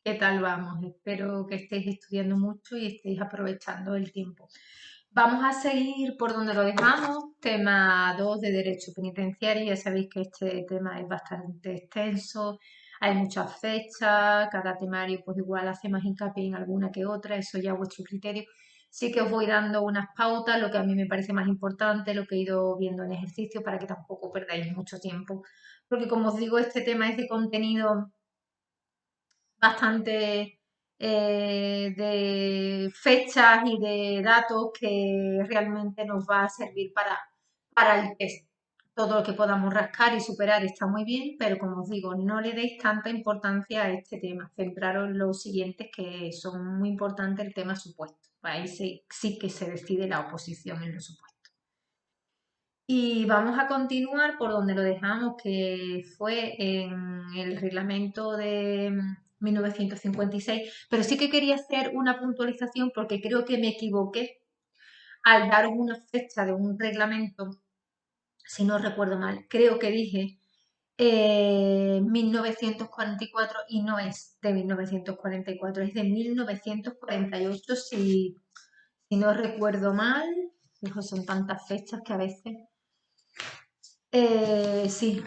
¿Qué tal vamos? Espero que estéis estudiando mucho y estéis aprovechando el tiempo. Vamos a seguir por donde lo dejamos, tema 2 de Derecho Penitenciario. Ya sabéis que este tema es bastante extenso, hay muchas fechas, cada temario pues igual hace más hincapié en alguna que otra, eso ya a vuestro criterio. Sí que os voy dando unas pautas, lo que a mí me parece más importante, lo que he ido viendo en ejercicio para que tampoco perdáis mucho tiempo. Porque como os digo, este tema es de contenido bastante de fechas y de datos que realmente nos va a servir para el test. Todo lo que podamos rascar y superar está muy bien, pero como os digo, no le deis tanta importancia a este tema. Centraros en los siguientes que son muy importantes, el tema supuesto. Ahí sí que se decide la oposición en los supuestos. Y vamos a continuar por donde lo dejamos, que fue en el reglamento de 1956, pero sí que quería hacer una puntualización porque creo que me equivoqué al daros una fecha de un reglamento, si no recuerdo mal, creo que dije 1944 y no es de 1944, es de 1948, si no recuerdo mal. Hijo, son tantas fechas que a veces... sí,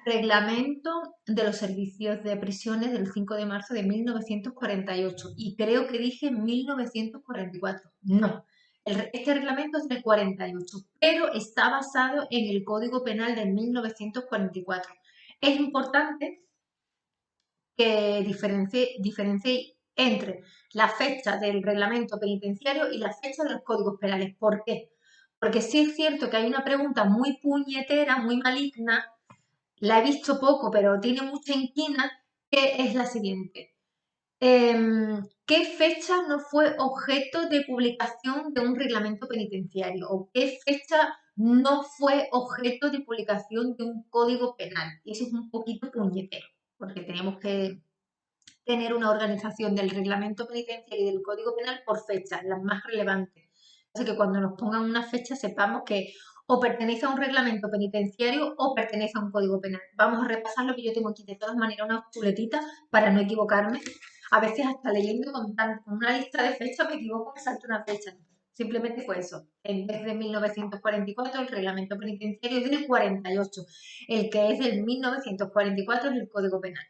Reglamento de los Servicios de Prisiones del 5 de marzo de 1948 y creo que dije 1944. No, este reglamento es del 48, pero está basado en el Código Penal de 1944. Es importante que diferencie entre la fecha del reglamento penitenciario y la fecha de los códigos penales. ¿Por qué? Porque sí es cierto que hay una pregunta muy puñetera, muy maligna, la he visto poco, pero tiene mucha inquina, que es la siguiente. ¿Qué fecha no fue objeto de publicación de un reglamento penitenciario? ¿O qué fecha no fue objeto de publicación de un código penal? Y eso es un poquito puñetero, porque tenemos que tener una organización del reglamento penitenciario y del código penal por fechas, las más relevantes. Así que cuando nos pongan una fecha sepamos que o pertenece a un reglamento penitenciario o pertenece a un código penal. Vamos a repasar lo que yo tengo aquí de todas maneras, una chuletita para no equivocarme. A veces hasta leyendo con una lista de fechas me equivoco, me salto una fecha. Simplemente fue eso. En vez de 1944, el reglamento penitenciario es del 48. El que es del 1944 es el código penal.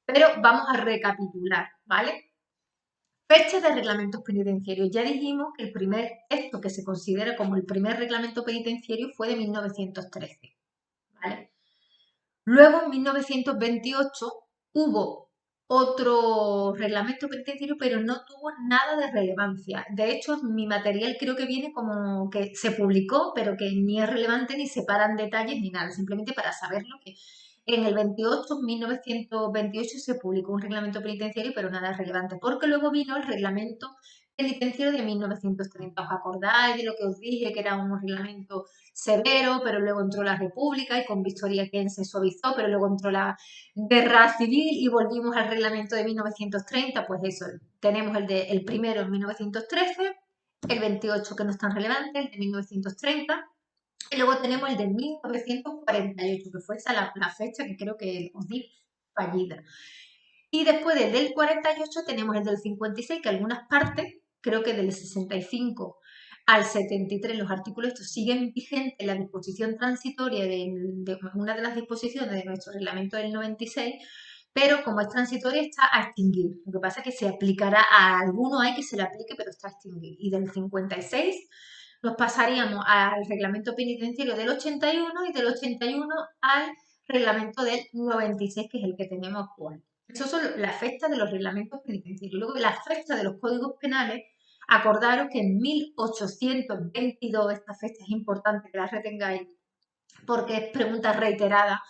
Pero vamos a recapitular, ¿vale? Fecha de reglamentos penitenciarios. Ya dijimos que el primer texto que se considera como el primer reglamento penitenciario fue de 1913, ¿vale? Luego, en 1928, hubo otro reglamento penitenciario, pero no tuvo nada de relevancia. De hecho, mi material creo que viene como que se publicó, pero que ni es relevante, ni separan detalles, ni nada, simplemente para saberlo que en el 28, 1928, se publicó un reglamento penitenciario, pero nada relevante, porque luego vino el reglamento penitenciario de 1930. ¿Os acordáis de lo que os dije, que era un reglamento severo, pero luego entró la República y con Victoria Kent se suavizó, pero luego entró la Guerra Civil y volvimos al reglamento de 1930? Pues eso, tenemos el primero en 1913, el 28 que no es tan relevante, el de 1930, y luego tenemos el de 1948, que fue esa la fecha que creo que os di fallida. Y después del 48 tenemos el del 56, que algunas partes, creo que del 65 al 73, los artículos estos siguen vigentes, la disposición transitoria de una de las disposiciones de nuestro reglamento del 96, pero como es transitoria está a extinguir. Lo que pasa es que se aplicará a alguno, hay que se le aplique, pero está a extinguir. Y del 56 nos pasaríamos al reglamento penitenciario del 81 y del 81 al reglamento del 96, que es el que tenemos actual. Esas son las fechas de los reglamentos penitenciarios. Luego, las fechas de los códigos penales, acordaros que en 1822, esta fecha es importante que la retengáis, porque es pregunta reiterada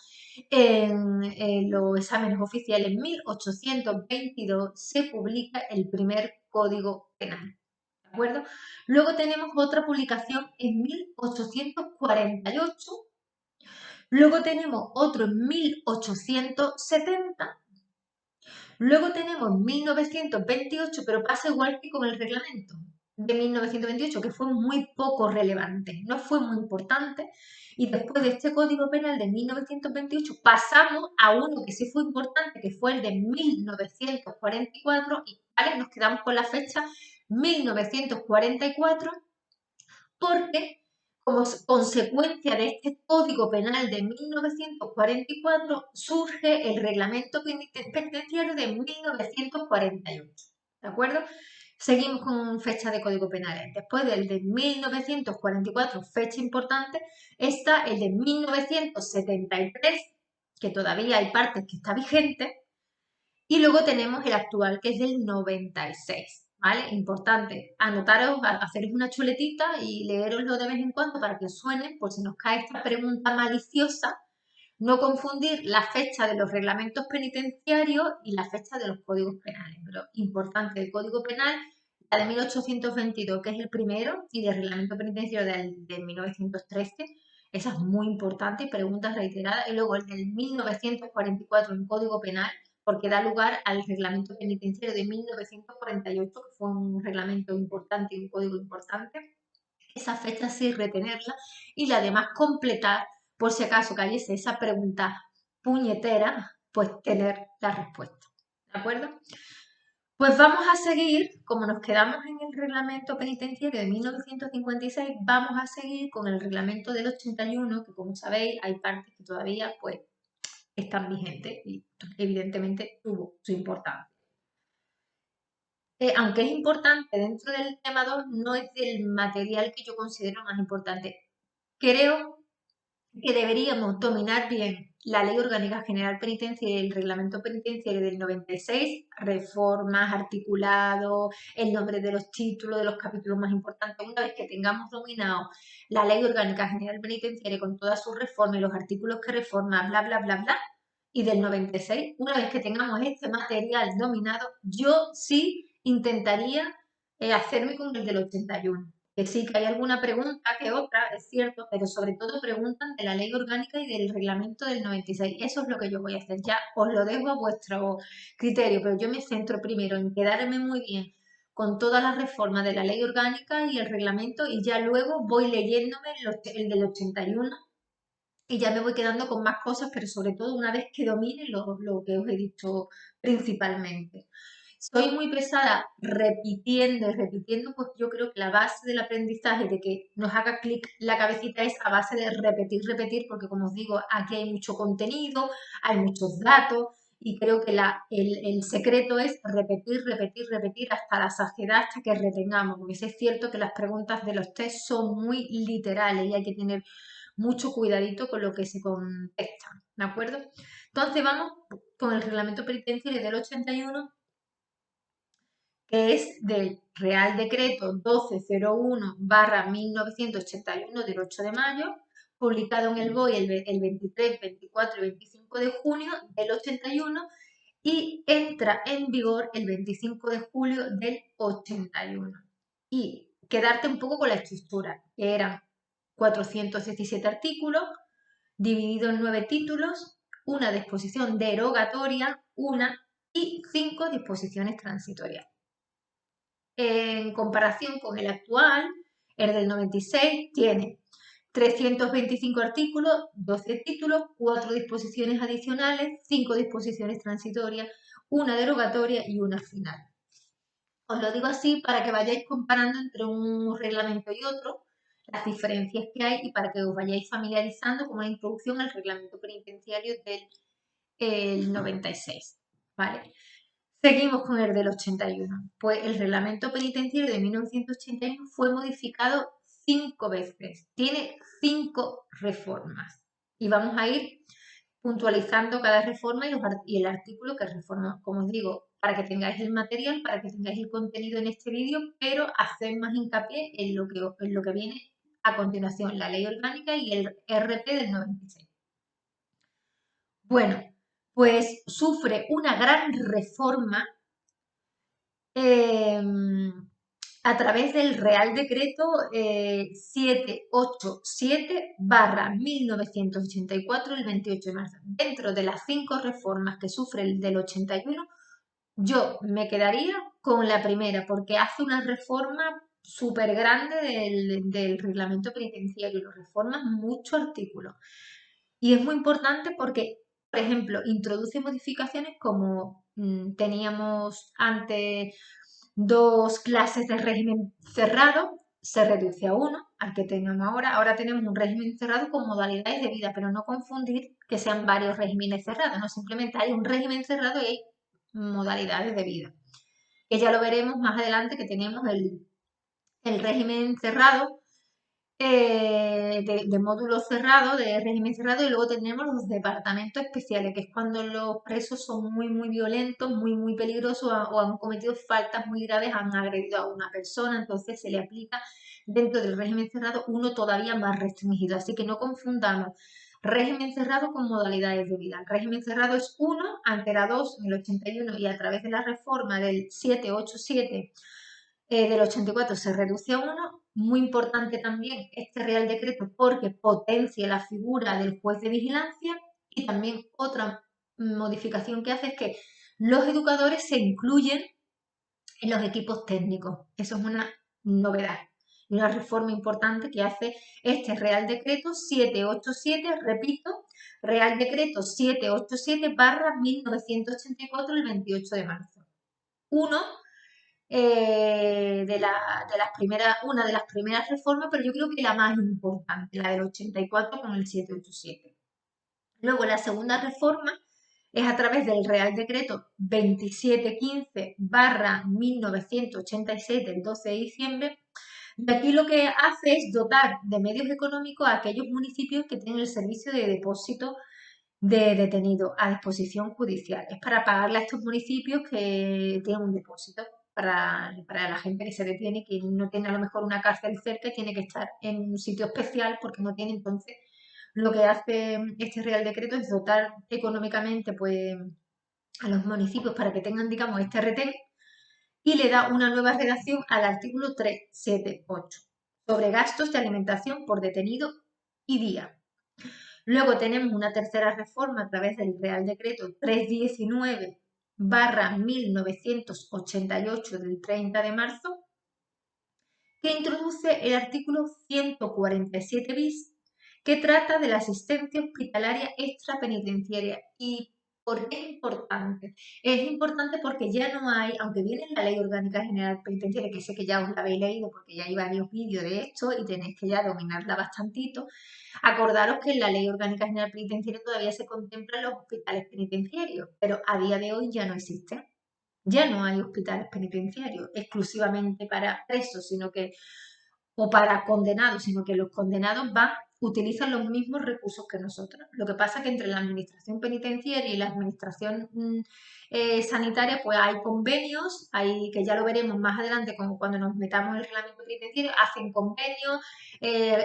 en los exámenes oficiales. En 1822 se publica el primer código penal. ¿De acuerdo? Luego tenemos otra publicación en 1848. Luego tenemos otro en 1870. Luego tenemos 1928, pero pasa igual que con el reglamento de 1928, que fue muy poco relevante, no fue muy importante. Y después de este Código Penal de 1928 pasamos a uno que sí fue importante, que fue el de 1944, y ¿vale? Nos quedamos con la fecha 1944 porque como consecuencia de este Código Penal de 1944 surge el Reglamento Penitenciario de 1948, ¿de acuerdo? Seguimos con fecha de Código Penal. Después del de 1944, fecha importante, está el de 1973, que todavía hay partes que está vigente, y luego tenemos el actual, que es del 96, ¿vale? Importante, anotaros, haceros una chuletita y leeroslo de vez en cuando para que os suene, por si nos cae esta pregunta maliciosa, no confundir la fecha de los reglamentos penitenciarios y la fecha de los códigos penales. Pero importante, el Código Penal, la de 1822, que es el primero, y el reglamento penitenciario de 1913, esa es muy importante, preguntas reiteradas. Y luego el del 1944 en Código Penal, porque da lugar al reglamento penitenciario de 1948, que fue un reglamento importante y un código importante. Esa fecha sí retenerla y la demás completar, por si acaso cayese esa pregunta puñetera, pues tener la respuesta. ¿De acuerdo? Pues vamos a seguir, como nos quedamos en el reglamento penitenciario de 1956, vamos a seguir con el reglamento del 81, que como sabéis hay partes que todavía pues están vigentes y evidentemente tuvo su importancia. Aunque es importante dentro del tema 2, no es del material que yo considero más importante. Creo que deberíamos dominar bien la Ley Orgánica General Penitenciaria y el Reglamento Penitenciario del 96, reformas, articulado, el nombre de los títulos, de los capítulos más importantes. Una vez que tengamos dominado la Ley Orgánica General Penitenciaria con todas sus reformas y los artículos que reforma, bla, bla, bla, bla, y del 96, una vez que tengamos este material dominado, yo sí intentaría hacerme con el del 81. Que sí, que hay alguna pregunta que otra, es cierto, pero sobre todo preguntan de la ley orgánica y del reglamento del 96. Eso es lo que yo voy a hacer. Ya os lo dejo a vuestro criterio, pero yo me centro primero en quedarme muy bien con todas las reformas de la ley orgánica y el reglamento y ya luego voy leyéndome el del 81 y ya me voy quedando con más cosas, pero sobre todo una vez que domine lo que os he dicho principalmente. Soy muy pesada repitiendo y repitiendo, pues yo creo que la base del aprendizaje, de que nos haga clic la cabecita, es a base de repetir, repetir, porque como os digo, aquí hay mucho contenido, hay muchos datos, y creo que el secreto es repetir, repetir, repetir hasta la saciedad, hasta que retengamos, porque es cierto que las preguntas de los test son muy literales y hay que tener mucho cuidadito con lo que se contesta, ¿de acuerdo? Entonces vamos con el reglamento penitenciario del 81, que es del Real Decreto 1201/1981 del 8 de mayo, publicado en el BOI el 23, 24 y 25 de junio del 81 y entra en vigor el 25 de julio del 81. Y quedarte un poco con la estructura, que eran 417 artículos, dividido en 9 títulos, una disposición derogatoria, una y 5 disposiciones transitorias. En comparación con el actual, el del 96 tiene 325 artículos, 12 títulos, 4 disposiciones adicionales, 5 disposiciones transitorias, una derogatoria y una final. Os lo digo así para que vayáis comparando entre un reglamento y otro las diferencias que hay y para que os vayáis familiarizando con una introducción al reglamento penitenciario del 96. ¿Vale? Seguimos con el del 81. Pues el reglamento penitenciario de 1981 fue modificado 5 veces. Tiene 5 reformas. Y vamos a ir puntualizando cada reforma y el artículo que reforma. Como os digo, para que tengáis el material, para que tengáis el contenido en este vídeo, pero hacer más hincapié en lo que viene a continuación, la ley orgánica y el RP del 96. Bueno, pues sufre una gran reforma a través del Real Decreto 787/1984 el 28 de marzo. Dentro de las 5 reformas que sufre el del 81, yo me quedaría con la primera, porque hace una reforma súper grande del reglamento penitenciario, lo reforma muchos artículos. Y es muy importante porque, por ejemplo, introduce modificaciones como teníamos antes dos clases de régimen cerrado, se reduce a uno, al que tenemos ahora. Ahora tenemos un régimen cerrado con modalidades de vida, pero no confundir que sean varios regímenes cerrados, no, simplemente hay un régimen cerrado y hay modalidades de vida. Que ya lo veremos más adelante que tenemos el régimen cerrado, de módulo cerrado, de régimen cerrado, y luego tenemos los departamentos especiales, que es cuando los presos son muy, muy violentos, muy, muy peligrosos o han cometido faltas muy graves, han agredido a una persona, entonces se le aplica dentro del régimen cerrado uno todavía más restringido. Así que no confundamos régimen cerrado con modalidades de vida. El régimen cerrado es uno, antes era dos en el 81 y a través de la reforma del 787 del 84 se reduce a uno. Muy importante también este Real Decreto porque potencia la figura del juez de vigilancia, y también otra modificación que hace es que los educadores se incluyen en los equipos técnicos. Eso es una novedad y una reforma importante que hace este Real Decreto 787, repito, Real Decreto 787/1984 el 28 de marzo. Uno una de las primeras reformas, pero yo creo que la más importante, la del 84 con el 787. Luego, la segunda reforma es a través del Real Decreto 2715/1986 del 12 de diciembre. Y aquí lo que hace es dotar de medios económicos a aquellos municipios que tienen el servicio de depósito de detenido a disposición judicial. Es para pagarle a estos municipios que tienen un depósito para la gente que se detiene, que no tiene a lo mejor una cárcel cerca y tiene que estar en un sitio especial porque no tiene. Entonces, lo que hace este Real Decreto es dotar económicamente pues, a los municipios para que tengan, digamos, este retén, y le da una nueva redacción al artículo 378 sobre gastos de alimentación por detenido y día. Luego tenemos una tercera reforma a través del Real Decreto 319/1988 del 30 de marzo, que introduce el artículo 147 bis, que trata de la asistencia hospitalaria extrapenitenciaria. ¿Y por qué es importante? Es importante porque ya no hay, aunque viene en la Ley Orgánica General Penitenciaria, que sé que ya os la habéis leído porque ya hay varios vídeos de esto y tenéis que ya dominarla bastantito. Acordaros que en la Ley Orgánica General Penitenciaria todavía se contemplan los hospitales penitenciarios, pero a día de hoy ya no existen. Ya no hay hospitales penitenciarios exclusivamente para presos, o para condenados, sino que los condenados utilizan los mismos recursos que nosotros. Lo que pasa es que entre la administración penitenciaria y la administración sanitaria, pues hay convenios, que ya lo veremos más adelante, como cuando nos metamos en el reglamento penitenciario, hacen convenios,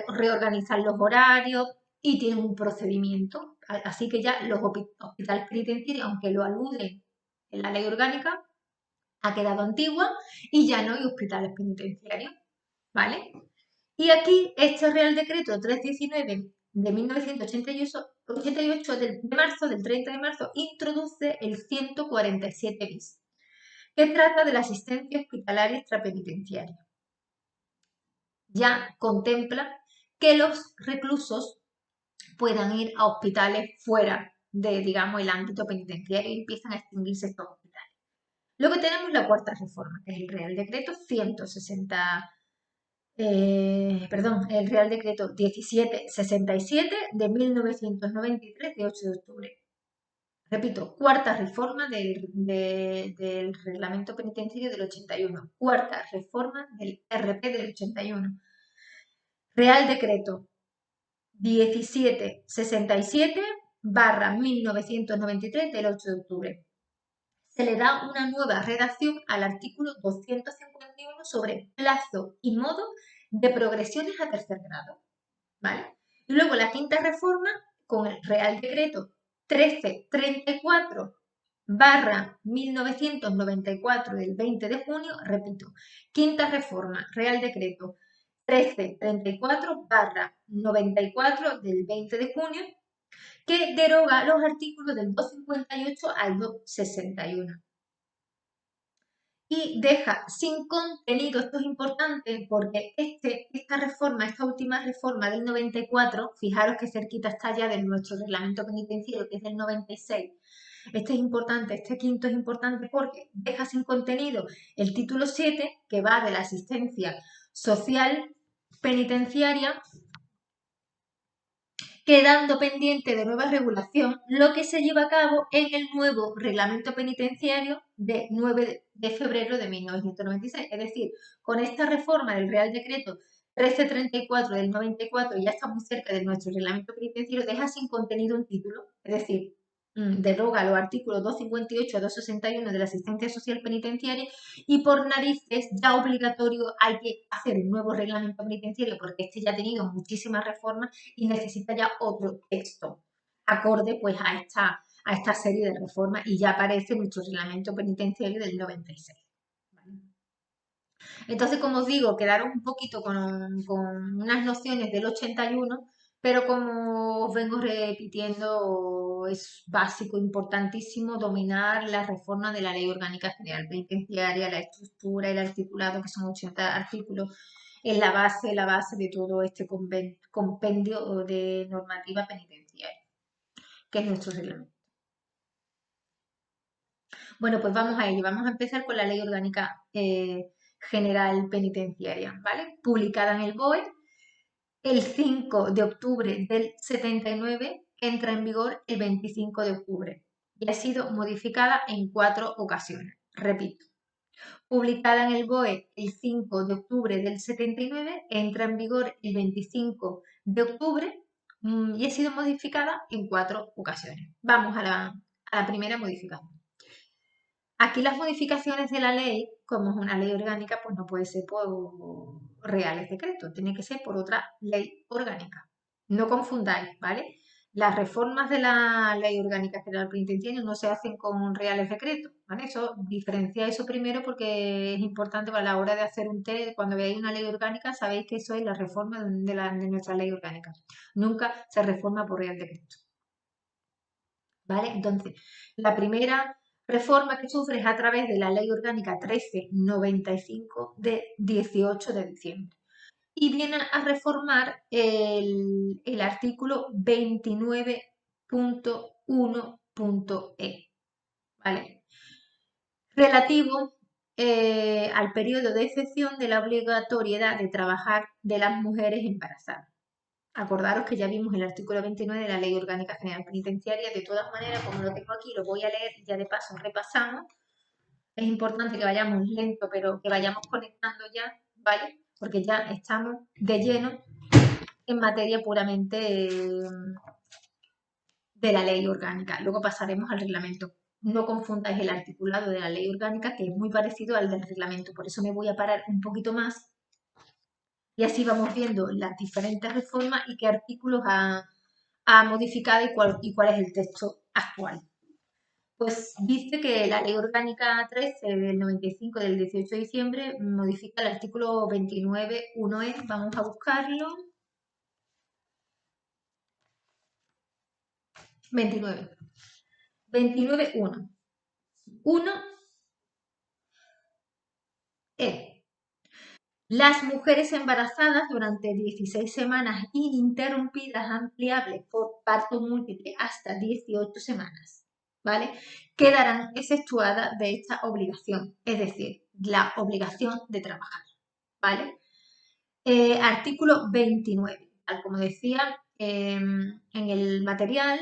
reorganizan los horarios y tienen un procedimiento. Así que ya los hospitales penitenciarios, aunque lo aluden en la ley orgánica, ha quedado antigua y ya no hay hospitales penitenciarios, ¿vale? Y aquí este Real Decreto 319 de 1988 de marzo, del 30 de marzo, introduce el 147 bis, que trata de la asistencia hospitalaria extrapenitenciaria. Ya contempla que los reclusos puedan ir a hospitales fuera de, digamos, el ámbito penitenciario, y empiezan a extinguirse estos hospitales. Luego tenemos la cuarta reforma, que es el Real Decreto 160, el Real Decreto 1767 de 1993, de 8 de octubre. Repito, cuarta reforma del Reglamento Penitenciario del 81, cuarta reforma del RP del 81. Real Decreto 1767/1993 del 8 de octubre. Se le da una nueva redacción al artículo 251 sobre plazo y modo de progresiones a tercer grado, ¿vale? Y luego la quinta reforma, con el Real Decreto 1334/1994 del 20 de junio, repito, quinta reforma, Real Decreto 1334/94 del 20 de junio, que deroga los artículos del 258 al 261. y deja sin contenido, esto es importante porque esta reforma, esta última reforma del 94, fijaros que cerquita está ya de nuestro reglamento penitenciario, que es del 96. Este es importante, este quinto es importante porque deja sin contenido el título 7, que va de la asistencia social penitenciaria, quedando pendiente de nueva regulación lo que se lleva a cabo en el nuevo reglamento penitenciario de 9 de febrero de 1996. Es decir, con esta reforma del Real Decreto 1334 del 94, ya está muy cerca de nuestro reglamento penitenciario, deja sin contenido un título, es decir, deroga los artículos 258 a 261 de la asistencia social penitenciaria y por narices ya obligatorio hay que hacer un nuevo reglamento penitenciario porque este ya ha tenido muchísimas reformas y necesita ya otro texto acorde pues a esta serie de reformas y ya aparece nuestro reglamento penitenciario del 96. ¿Vale? Entonces, como os digo, quedaron un poquito con unas nociones del 81, pero como os vengo repitiendo, es básico, importantísimo dominar la reforma de la Ley Orgánica General Penitenciaria, la estructura, el articulado, que son 80 artículos, es la base de todo este compendio de normativa penitenciaria, que es nuestro reglamento. Bueno, pues vamos a ello. Vamos a empezar con la Ley Orgánica General Penitenciaria, ¿vale? Publicada en el BOE el 5 de octubre del 79, entra en vigor el 25 de octubre y ha sido modificada en 4 ocasiones. Repito, publicada en el BOE el 5 de octubre del 79, entra en vigor el 25 de octubre y ha sido modificada en 4 ocasiones. Vamos a la primera modificación. Aquí las modificaciones de la ley, como es una ley orgánica, pues no puede ser por reales decretos, tiene que ser por otra ley orgánica. No confundáis, ¿vale? Las reformas de la Ley Orgánica General Penitenciaria no se hacen con reales decretos, ¿vale? Eso, diferencia eso primero porque es importante para la hora de hacer un test, cuando veáis una ley orgánica, sabéis que eso es la reforma de nuestra ley orgánica. Nunca se reforma por real decreto. ¿Vale? Entonces, la primera reforma que sufre es a través de la Ley Orgánica 1395 de 18 de diciembre. Y viene a reformar el artículo 29.1.e, ¿vale? Relativo al periodo de excepción de la obligatoriedad de trabajar de las mujeres embarazadas. Acordaros que ya vimos el artículo 29 de la Ley Orgánica General Penitenciaria. De todas maneras, como lo tengo aquí, lo voy a leer y ya de paso repasamos. Es importante que vayamos lento, pero que vayamos conectando ya, ¿vale? Porque ya estamos de lleno en materia puramente de la ley orgánica. Luego pasaremos al reglamento. No confundáis el articulado de la ley orgánica, que es muy parecido al del reglamento. Por eso me voy a parar un poquito más y así vamos viendo las diferentes reformas y qué artículos ha modificado y cuál es el texto actual. Pues dice que la Ley Orgánica 13 del 95 del 18 de diciembre modifica el artículo 29.1e. Vamos a buscarlo. 29. 29.1. 1e. Las mujeres embarazadas durante 16 semanas ininterrumpidas ampliables por parto múltiple hasta 18 semanas, ¿vale? Quedarán exceptuadas de esta obligación, es decir, la obligación de trabajar, ¿vale? Artículo 29, tal como decía en el material,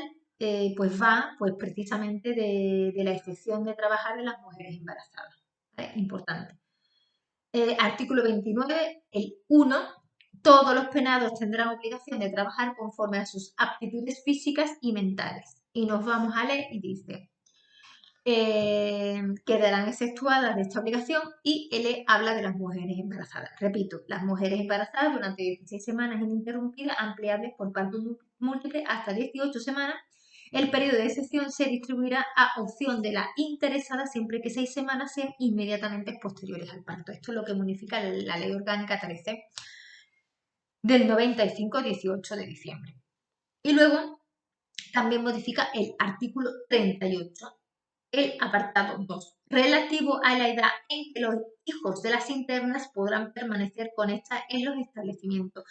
pues va pues precisamente de la excepción de trabajar de las mujeres embarazadas, ¿vale? Importante. Artículo 29, el 1, todos los penados tendrán obligación de trabajar conforme a sus aptitudes físicas y mentales. Y nos vamos a leer y dice, quedarán exceptuadas de esta obligación y él habla de las mujeres embarazadas. Repito, las mujeres embarazadas durante 16 semanas ininterrumpidas, ampliables por parto múltiple hasta 18 semanas. El periodo de excepción se distribuirá a opción de la interesada siempre que 6 semanas sean inmediatamente posteriores al parto. Esto es lo que modifica la Ley Orgánica 13 del 95, 18 de diciembre. Y luego también modifica el artículo 38 el apartado 2, relativo a la edad en que los hijos de las internas podrán permanecer con estas en los establecimientos.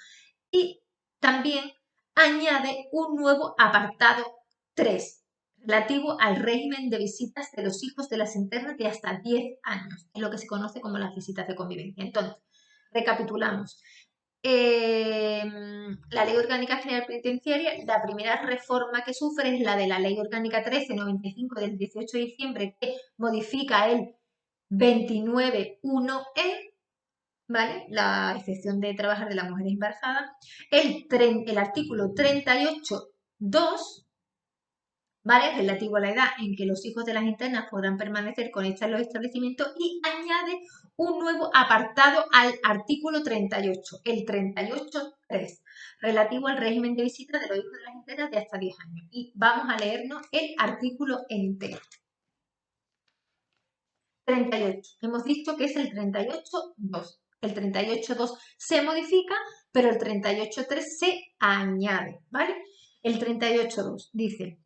Y también añade un nuevo apartado 3, relativo al régimen de visitas de los hijos de las internas de hasta 10 años, es lo que se conoce como las visitas de convivencia. Entonces, recapitulamos. La Ley Orgánica General Penitenciaria, la primera reforma que sufre es la de la Ley Orgánica 1395 del 18 de diciembre, que modifica el 29.1e, ¿vale? La excepción de trabajar de las mujeres embarazadas. El artículo 38.2, ¿vale? Relativo a la edad en que los hijos de las internas podrán permanecer con estas en los establecimientos, y añade un nuevo apartado al artículo 38, el 38.3, relativo al régimen de visita de los hijos de las internas de hasta 10 años. Y vamos a leernos el artículo entero. 38. Hemos dicho que es el 38.2. El 38.2 se modifica, pero el 38.3 se añade, ¿vale? El 38.2 dice: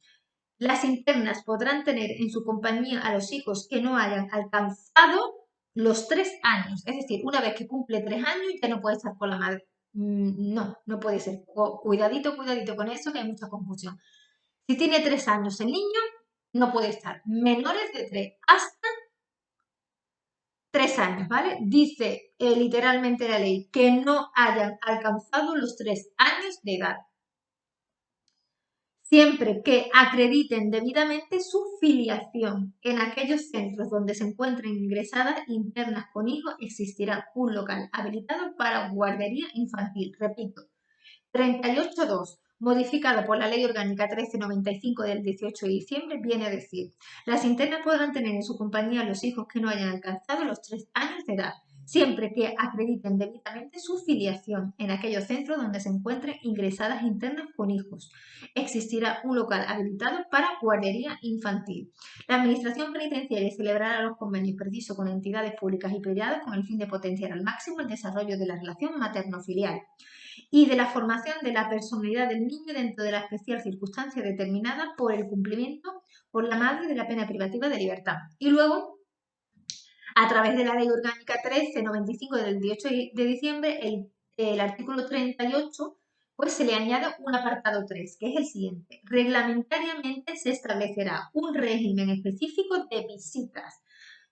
las internas podrán tener en su compañía a los hijos que no hayan alcanzado los 3 años. Es decir, una vez que cumple 3 años ya no puede estar con la madre. No, no puede ser. Cuidadito, cuidadito con eso, que hay mucha confusión. Si tiene 3 años el niño, no puede estar. Menores de 3 hasta 3 años, ¿vale? Dice literalmente la ley que no hayan alcanzado los 3 años de edad, siempre que acrediten debidamente su filiación. En aquellos centros donde se encuentren ingresadas internas con hijos, existirá un local habilitado para guardería infantil. Repito, 38.2, modificado por la Ley Orgánica 1395 del 18 de diciembre, viene a decir: las internas podrán tener en su compañía a los hijos que no hayan alcanzado los 3 años de edad, siempre que acrediten debidamente su filiación. En aquellos centros donde se encuentren ingresadas internas con hijos, existirá un local habilitado para guardería infantil. La Administración Penitenciaria celebrará los convenios precisos con entidades públicas y privadas con el fin de potenciar al máximo el desarrollo de la relación materno-filial y de la formación de la personalidad del niño dentro de la especial circunstancia determinada por el cumplimiento por la madre de la pena privativa de libertad. Y luego, a través de la Ley Orgánica 1395 del 18 de diciembre, el artículo 38, pues se le añade un apartado 3, que es el siguiente: reglamentariamente se establecerá un régimen específico de visitas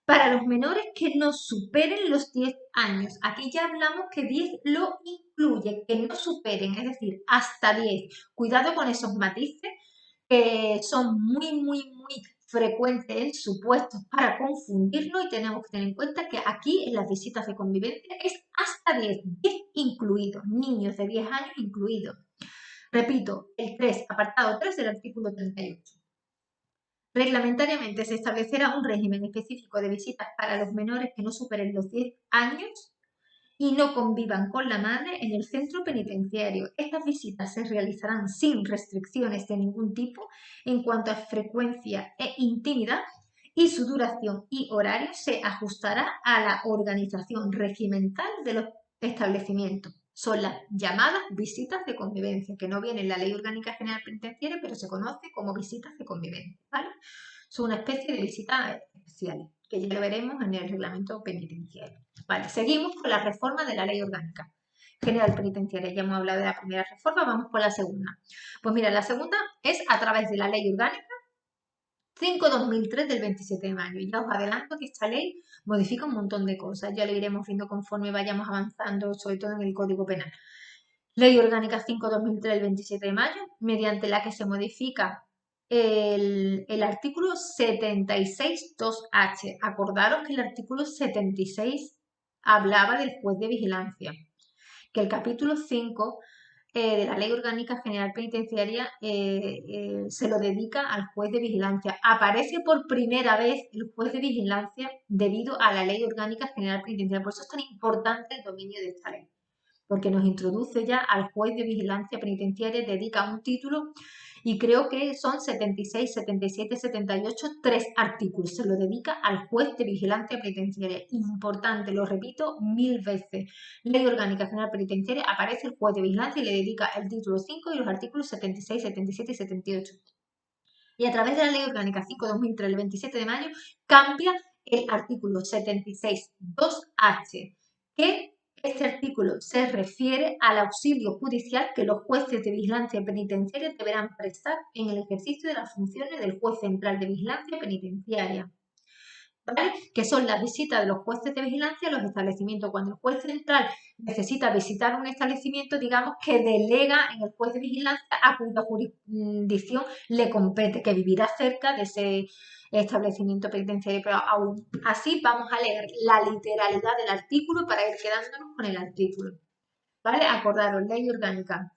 para los menores que no superen los 10 años. Aquí ya hablamos que 10 lo incluye, que no superen, es decir, hasta 10. Cuidado con esos matices que son muy frecuentes en supuestos para confundirnos, y tenemos que tener en cuenta que aquí en las visitas de convivencia es hasta 10, 10 incluidos, niños de 10 años incluidos. Repito, el 3, apartado 3 del artículo 38. Reglamentariamente se establecerá un régimen específico de visitas para los menores que no superen los 10 años y no convivan con la madre en el centro penitenciario. Estas visitas se realizarán sin restricciones de ningún tipo en cuanto a frecuencia e intimidad, y su duración y horario se ajustará a la organización regimental de los establecimientos. Son las llamadas visitas de convivencia, que no viene en la Ley Orgánica General Penitenciaria, pero se conoce como visitas de convivencia, ¿vale? Son una especie de visitas especiales, que ya lo veremos en el reglamento penitenciario. Vale, seguimos con la reforma de la Ley Orgánica General Penitenciaria. Ya hemos hablado de la primera reforma, vamos por la segunda. Pues mira, la segunda es a través de la Ley Orgánica 5/2003 del 27 de mayo. Y ya os adelanto que esta ley modifica un montón de cosas. Ya lo iremos viendo conforme vayamos avanzando, sobre todo en el Código Penal. Ley Orgánica 5/2003 del 27 de mayo, mediante la que se modifica el artículo 76.2h. Acordaros que el artículo 76 hablaba del juez de vigilancia, que el capítulo 5 de la Ley Orgánica General Penitenciaria se lo dedica al juez de vigilancia. Aparece por primera vez el juez de vigilancia debido a la Ley Orgánica General Penitenciaria. Por eso es tan importante el dominio de esta ley, porque nos introduce ya al juez de vigilancia penitenciaria, dedica un título, y creo que son 76, 77, 78, 3 artículos. Se lo dedica al juez de vigilancia penitenciaria. Importante, lo repito 1000 veces. Ley Orgánica General Penitenciaria, aparece el juez de vigilancia y le dedica el título 5 y los artículos 76, 77 y 78. Y a través de la Ley Orgánica 5/2003 del 27 de mayo cambia el artículo 76.2h, que este artículo se refiere al auxilio judicial que los jueces de vigilancia penitenciaria deberán prestar en el ejercicio de las funciones del juez central de vigilancia penitenciaria, ¿vale? Que son las visitas de los jueces de vigilancia a los establecimientos. Cuando el juez central necesita visitar un establecimiento, digamos que delega en el juez de vigilancia a cuya jurisdicción le compete, que vivirá cerca de ese establecimiento penitenciario. Pero aún así vamos a leer la literalidad del artículo para ir quedándonos con el artículo, ¿vale? Acordaros, Ley Orgánica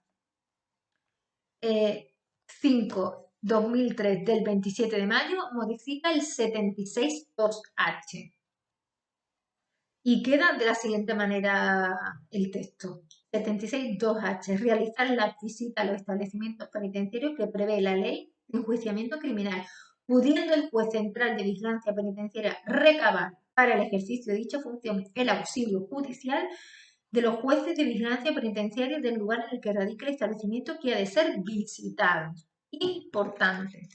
5/2003 del 27 de mayo modifica el 76.2h. Y queda de la siguiente manera el texto. 76.2h. Realizar la visita a los establecimientos penitenciarios que prevé la ley de enjuiciamiento criminal, pudiendo el juez central de vigilancia penitenciaria recabar para el ejercicio de dicha función el auxilio judicial de los jueces de vigilancia penitenciaria del lugar en el que radica el establecimiento que ha de ser visitado. Importante.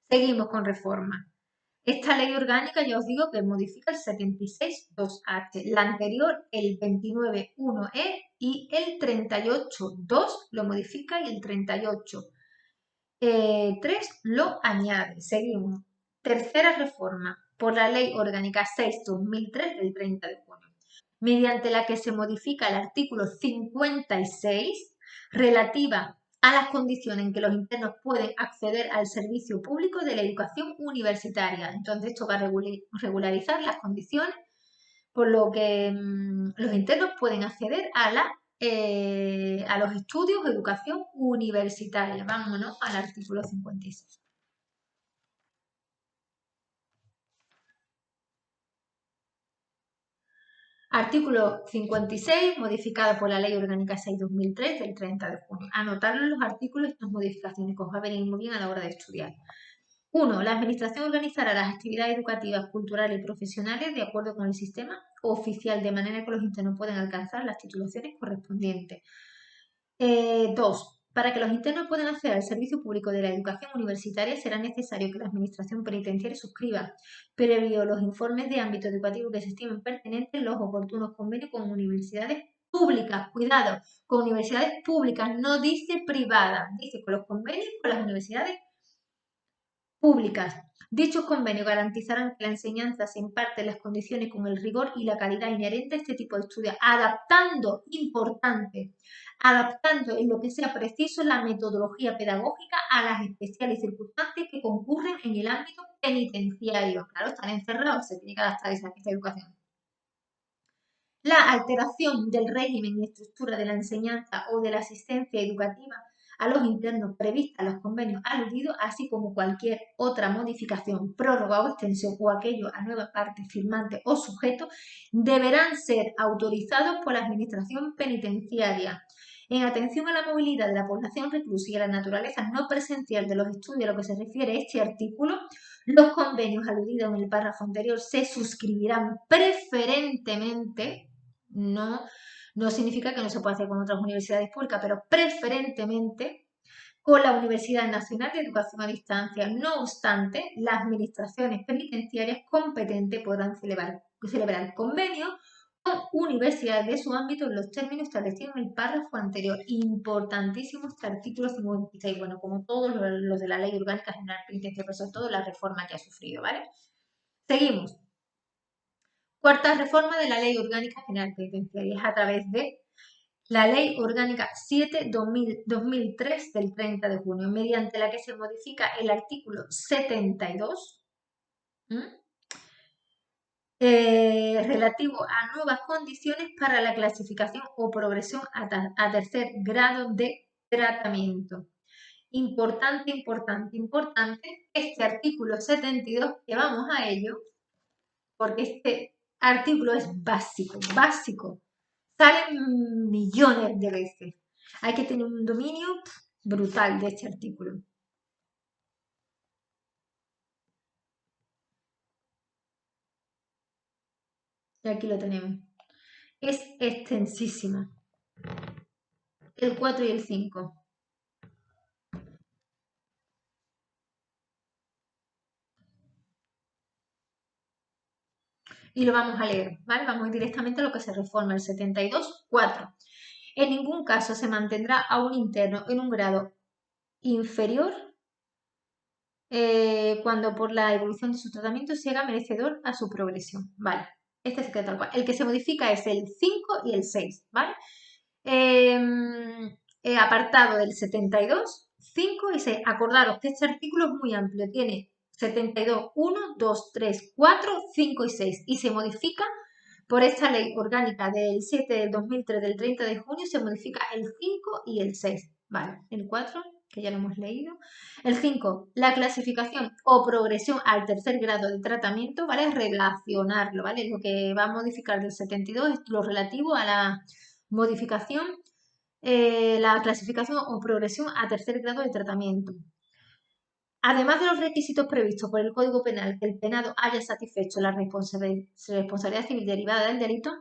Seguimos con reforma. Esta ley orgánica, ya os digo, que modifica el 76.2h, la anterior el 29.1e y el 38.2 lo modifica y el 38.3 lo añade. Seguimos. Tercera reforma por la ley orgánica 6/2003 del 30 de junio, mediante la que se modifica el artículo 56 relativa a las condiciones en que los internos pueden acceder al servicio público de la educación universitaria. Entonces, esto va a regularizar las condiciones por lo que los internos pueden acceder a los estudios de educación universitaria. Vámonos al artículo 56. Artículo 56, modificado por la Ley Orgánica 6/2003 del 30 de junio. Anotarlo en los artículos estas modificaciones que os va a venir muy bien a la hora de estudiar. 1. La Administración organizará las actividades educativas, culturales y profesionales de acuerdo con el sistema oficial, de manera que los internos puedan alcanzar las titulaciones correspondientes. 2. Para que los internos puedan acceder al servicio público de la educación universitaria será necesario que la Administración penitenciaria suscriba, previo los informes de ámbito educativo que se estimen pertinentes, los oportunos convenios con universidades públicas. Cuidado, con universidades públicas, no dice privadas, dice con los convenios con las universidades públicas. Dichos convenios garantizarán que la enseñanza se imparte en las condiciones con el rigor y la calidad inherente a este tipo de estudios, adaptando, importante, adaptando en lo que sea preciso la metodología pedagógica a las especiales circunstancias que concurren en el ámbito penitenciario. Claro, están encerrados, se tiene que adaptar esta educación. La alteración del régimen y estructura de la enseñanza o de la asistencia educativa a los internos prevista en los convenios aludidos, así como cualquier otra modificación, prórroga o extensión o aquello a nueva parte firmante o sujeto, deberán ser autorizados por la Administración penitenciaria. En atención a la movilidad de la población reclusa y a la naturaleza no presencial de los estudios a lo que se refiere este artículo, los convenios aludidos en el párrafo anterior se suscribirán preferentemente, no significa que no se pueda hacer con otras universidades públicas, pero preferentemente con la Universidad Nacional de Educación a Distancia. No obstante, las administraciones penitenciarias competentes podrán celebrar convenios con universidades de su ámbito en los términos establecidos en el párrafo anterior. Importantísimo este artículo 56, bueno, como todos los de la Ley Orgánica General Penitenciaria, pero sobre todo la reforma que ha sufrido, ¿vale? Seguimos. Cuarta reforma de la Ley Orgánica General Penitenciaria es a través de la Ley Orgánica 7/2003 del 30 de junio, mediante la que se modifica el artículo 72 relativo a nuevas condiciones para la clasificación o progresión a tercer grado de tratamiento. Importante, este artículo 72, que vamos a ello, porque este artículo es básico. Salen millones de veces. Hay que tener un dominio brutal de este artículo. Y aquí lo tenemos. Es extensísimo. El 4 y el 5. y lo vamos a leer, ¿vale? Vamos a ir directamente a lo que se reforma, el 72.4. En ningún caso se mantendrá a un interno en un grado inferior cuando por la evolución de su tratamiento se haga merecedor a su progresión, ¿vale? Este es tal cual. El que se modifica es el 5 y el 6, ¿vale? Apartado del 72, 5 y 6. Acordaros que este artículo es muy amplio, tiene 72, 1, 2, 3, 4, 5 y 6 y se modifica por esta ley orgánica del 7 del 2003 del 30 de junio, se modifica el 5 y el 6, ¿vale? El 4, que ya lo hemos leído. El 5, la clasificación o progresión al tercer grado de tratamiento, ¿vale? Relacionarlo, ¿vale? Lo que va a modificar del 72 es lo relativo a la modificación, la clasificación o progresión a tercer grado de tratamiento. Además de los requisitos previstos por el Código Penal que el penado haya satisfecho la responsabilidad civil derivada del delito,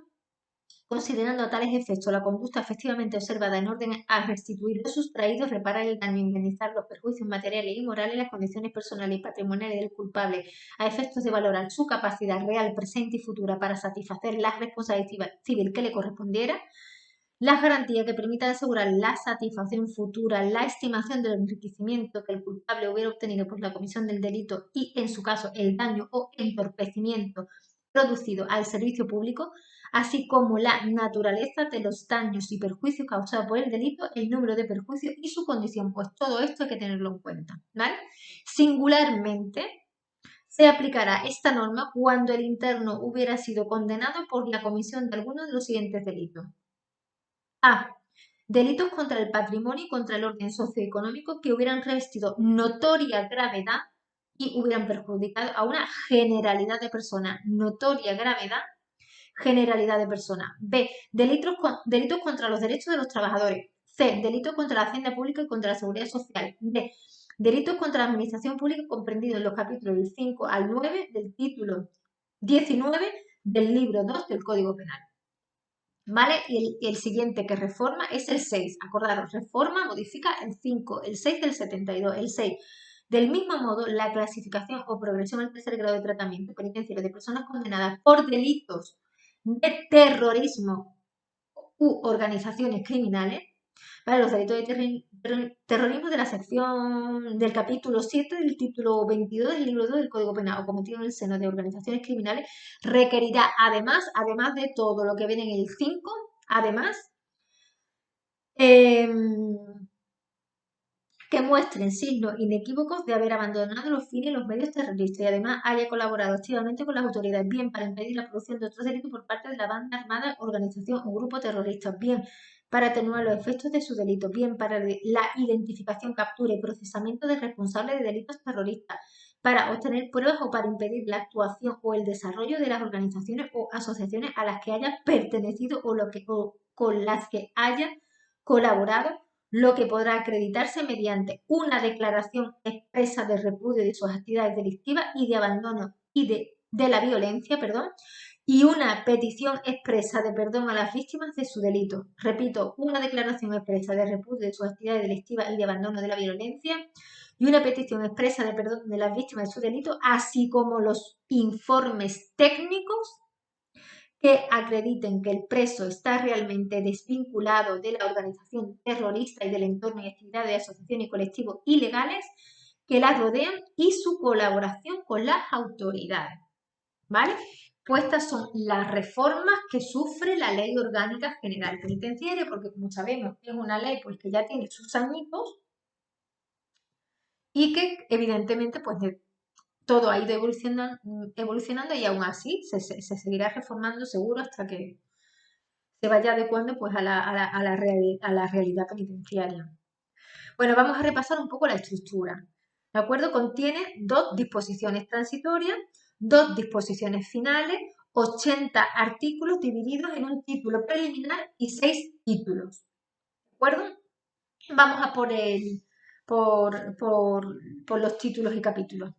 considerando a tales efectos la conducta efectivamente observada en orden a restituir lo sustraído, reparar el daño, indemnizar los perjuicios materiales y morales, las condiciones personales y patrimoniales del culpable, a efectos de valorar su capacidad real, presente y futura para satisfacer la responsabilidad civil que le correspondiera, las garantías que permitan asegurar la satisfacción futura, la estimación del enriquecimiento que el culpable hubiera obtenido por la comisión del delito y, en su caso, el daño o entorpecimiento producido al servicio público, así como la naturaleza de los daños y perjuicios causados por el delito, el número de perjuicios y su condición. Pues todo esto hay que tenerlo en cuenta, ¿vale? Singularmente, se aplicará esta norma cuando el interno hubiera sido condenado por la comisión de alguno de los siguientes delitos. A. Delitos contra el patrimonio y contra el orden socioeconómico que hubieran revestido notoria gravedad y hubieran perjudicado a una generalidad de personas. Notoria gravedad, generalidad de personas. B. Delitos contra los derechos de los trabajadores. C. Delitos contra la hacienda pública y contra la seguridad social. D. Delitos contra la administración pública comprendidos en los capítulos del 5 al 9 del título 19 del libro 2 del Código Penal. ¿Vale? Y el siguiente que reforma es el 6. Acordaros, reforma, modifica el 5, el 6 del 72, el 6. Del mismo modo, la clasificación o progresión al tercer grado de tratamiento penitenciario de personas condenadas por delitos de terrorismo u organizaciones criminales, ¿vale? Los delitos de terrorismo de la sección del capítulo 7 del título 22 del libro 2 del Código Penal o cometido en el seno de organizaciones criminales, requerirá además de todo lo que viene en el 5, además, que muestren signos inequívocos de haber abandonado los fines y los medios terroristas y además haya colaborado activamente con las autoridades, bien para impedir la producción de otros delitos por parte de la banda armada, organización o grupo terrorista, bien para atenuar los efectos de su delito, bien para la identificación, captura y procesamiento de responsables de delitos terroristas, para obtener pruebas o para impedir la actuación o el desarrollo de las organizaciones o asociaciones a las que haya pertenecido o con las que haya colaborado, lo que podrá acreditarse mediante una declaración expresa de repudio de sus actividades delictivas y de abandono y de la violencia, y una petición expresa de perdón a las víctimas de su delito. Repito, una declaración expresa de repudio de sus actividades delictivas y de abandono de la violencia y una petición expresa de perdón de las víctimas de su delito, así como los informes técnicos que acrediten que el preso está realmente desvinculado de la organización terrorista y del entorno y actividades de asociaciones y colectivos ilegales que la rodean y su colaboración con las autoridades. ¿Vale? Pues estas son las reformas que sufre la Ley Orgánica General Penitenciaria, porque como sabemos es una ley pues, que ya tiene sus añitos y que evidentemente pues todo ha ido evolucionando y aún así se seguirá reformando seguro hasta que se vaya adecuando pues, a la realidad penitenciaria. Bueno, vamos a repasar un poco la estructura. ¿De acuerdo? Contiene 2 disposiciones transitorias, 2 disposiciones finales, 80 artículos divididos en un título preliminar y 6 títulos. ¿De acuerdo? Vamos a por los títulos y capítulos.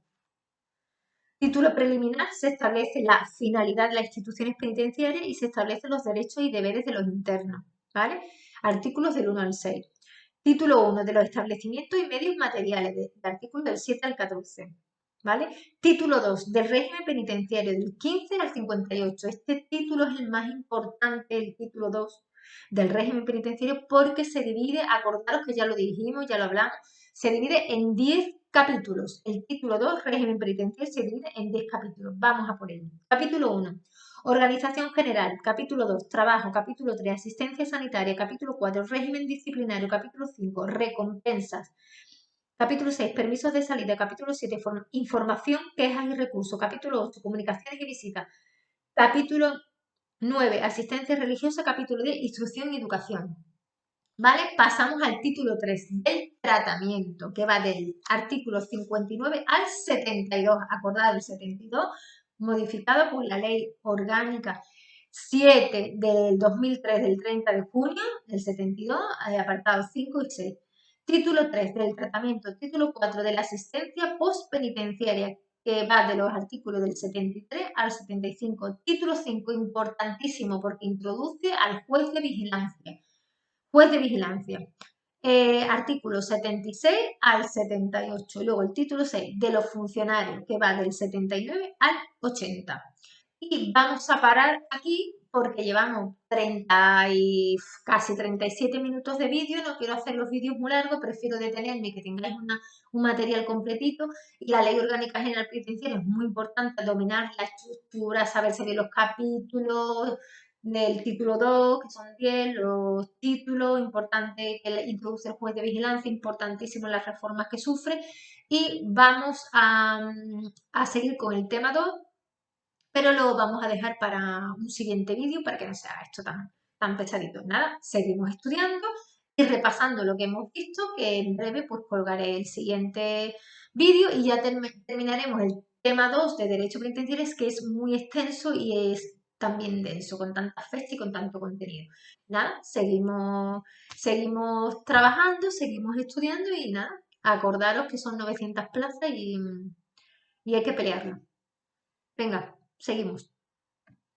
Título preliminar: se establece la finalidad de las instituciones penitenciarias y se establecen los derechos y deberes de los internos, ¿vale? Artículos del 1 al 6. Título 1: de los establecimientos y medios materiales, del artículo del 7 al 14, ¿vale? Título 2, del régimen penitenciario, del 15 al 58. Este título es el más importante, el título 2 del régimen penitenciario, porque se divide, acordaros que ya lo dijimos, ya lo hablamos, se divide en 10 capítulos. El título 2, régimen penitenciario, se divide en 10 capítulos. Vamos a por ello. Capítulo 1. Organización general, capítulo 2, trabajo, capítulo 3, asistencia sanitaria, capítulo 4, régimen disciplinario, capítulo 5, recompensas, capítulo 6, permisos de salida, capítulo 7, información, quejas y recursos, capítulo 8, comunicaciones y visitas, capítulo 9, asistencia religiosa, capítulo 10, instrucción y educación. ¿Vale? Pasamos al título 3 del tratamiento, que va del artículo 59 al 72. Acordado el 72, modificado por la Ley Orgánica 7 del 2003, del 30 de junio del 72, apartados 5 y 6. Título 3 del tratamiento, título 4 de la asistencia postpenitenciaria, que va de los artículos del 73 al 75. Título 5, importantísimo porque introduce al juez de vigilancia. Juez de vigilancia. Artículo 76 al 78. Luego el título 6 de los funcionarios, que va del 79 al 80. Y vamos a parar aquí porque llevamos 30 y casi 37 minutos de vídeo. No quiero hacer los vídeos muy largos, prefiero detenerme y que tengáis un material completito. Y la Ley Orgánica General Penitenciaria es muy importante, dominar la estructura, saberse de los capítulos del título 2, que son 10, los títulos, importante que introduce el juez de vigilancia, importantísimo las reformas que sufre. Y vamos a seguir con el tema 2, pero lo vamos a dejar para un siguiente vídeo para que no sea esto tan pesadito. Nada, seguimos estudiando y repasando lo que hemos visto, que en breve pues colgaré el siguiente vídeo y ya terminaremos el tema 2 de Derecho Penitenciario, que es muy extenso y es también denso, con tantas fechas y con tanto contenido. Nada, seguimos trabajando, seguimos estudiando y nada, acordaros que son 900 plazas y hay que pelearlo. Venga, seguimos.